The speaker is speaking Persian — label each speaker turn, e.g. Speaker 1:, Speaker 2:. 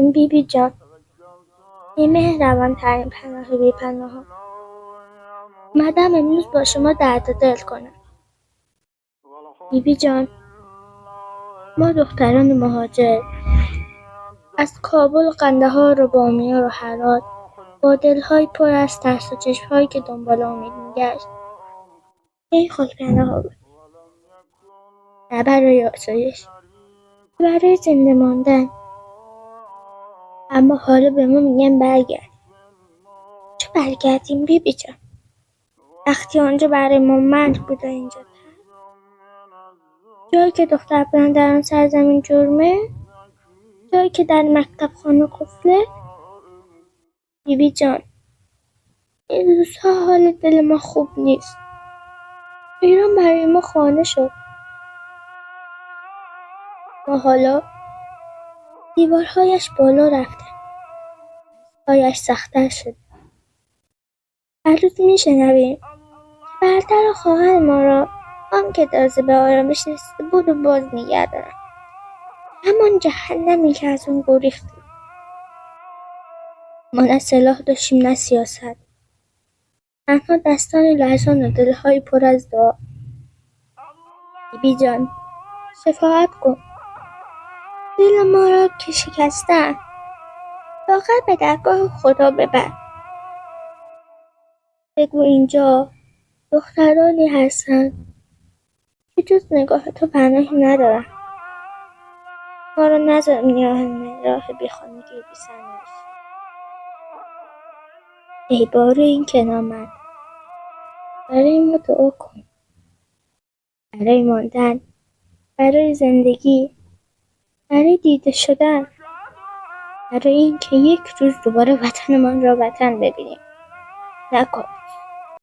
Speaker 1: بیبی جان، ای مهربان‌ترین پناه بی پناهان، اومدم امروز با شما درد دل کنم. بیبی جان، ما دختران مهاجر از کابل و قندهار و بامیا و هرات با دل‌های پر از ترس و چشم‌هایی که دنبال امید می‌گشت، ای خاک پناه بود، نه برای آسایش، برای زنده ماندن. اما حالا به ما میگن برگرد. چه برگردیم بیبی جان؟ وقتی آنجا برای ما مرگ بوده، اینجا جایی که دختر بودن در آن سرزمین جرمه، جایی که در مکتب خانه قفله. بیبی جان، این روزها حال دل ما خوب نیست. ایران برای ما خانه شد. ما حالا دیوارهایش بالا رفته، پایش سخت‌تر شد. هر روز میشنویم که برادر و خواهر ما را آن که تازه به آرامش رسیده بود و باز می‌گرداند، همان جهنمی که از اون گریختیم. ما نه سلاح داشتیم نه سیاست، تنها دستان لرزان و دل‌های پر از دعا. بیبی جان، شفاعت کن، دل ما را که شکستن لااقل به درگاه خدا ببر. بگو اینجا دخترانی هستند که جز نگاه تو پناهی ندارن. ما رو نذار میان راه بیخانگی و بی‌سرنوشتی. ای بار این که نامد، برای ما دعا کن، برای ماندن، برای زندگی، برای دیده شدن، برای این که یک روز دوباره وطنمان را وطن ببینیم، نه کابل.